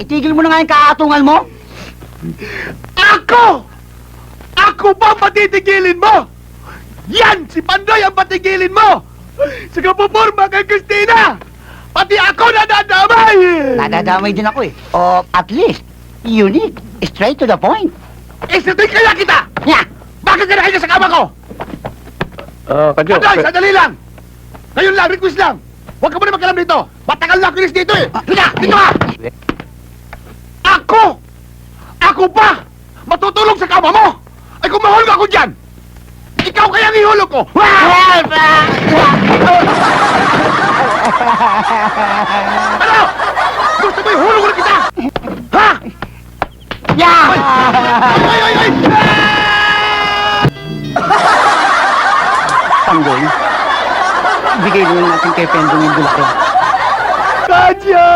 Itigil mo na nga yung kaatungal mo. Ako! Ako ba patitigilin mo? Yan! Si Pandoy ang patigilin mo! Sa kapuporma kay Christina! Pati ako nadadamay! Nadadamay din ako eh. O at least, unique. Straight to the point. Isatin kaya kita! Nya! Bakit ka nakahiga sa kama ko? Kadyo. Pandoy, sandali lang! Ngayon lang, request lang! Huwag ka muna magkalam dito! Matagal na kinis dito eh! Halika! Dito ka! Ako! Ako pa! Matutulong sa kama mo! Ay kung mahulog ako dyan! Ikaw kaya ang ihulog ko! Ano? Gusto mo ihulog ulit kita? Ha? Yeah! Ay! Pandoy, bigay na lang natin kay Pendong yung bulaklak. Katya!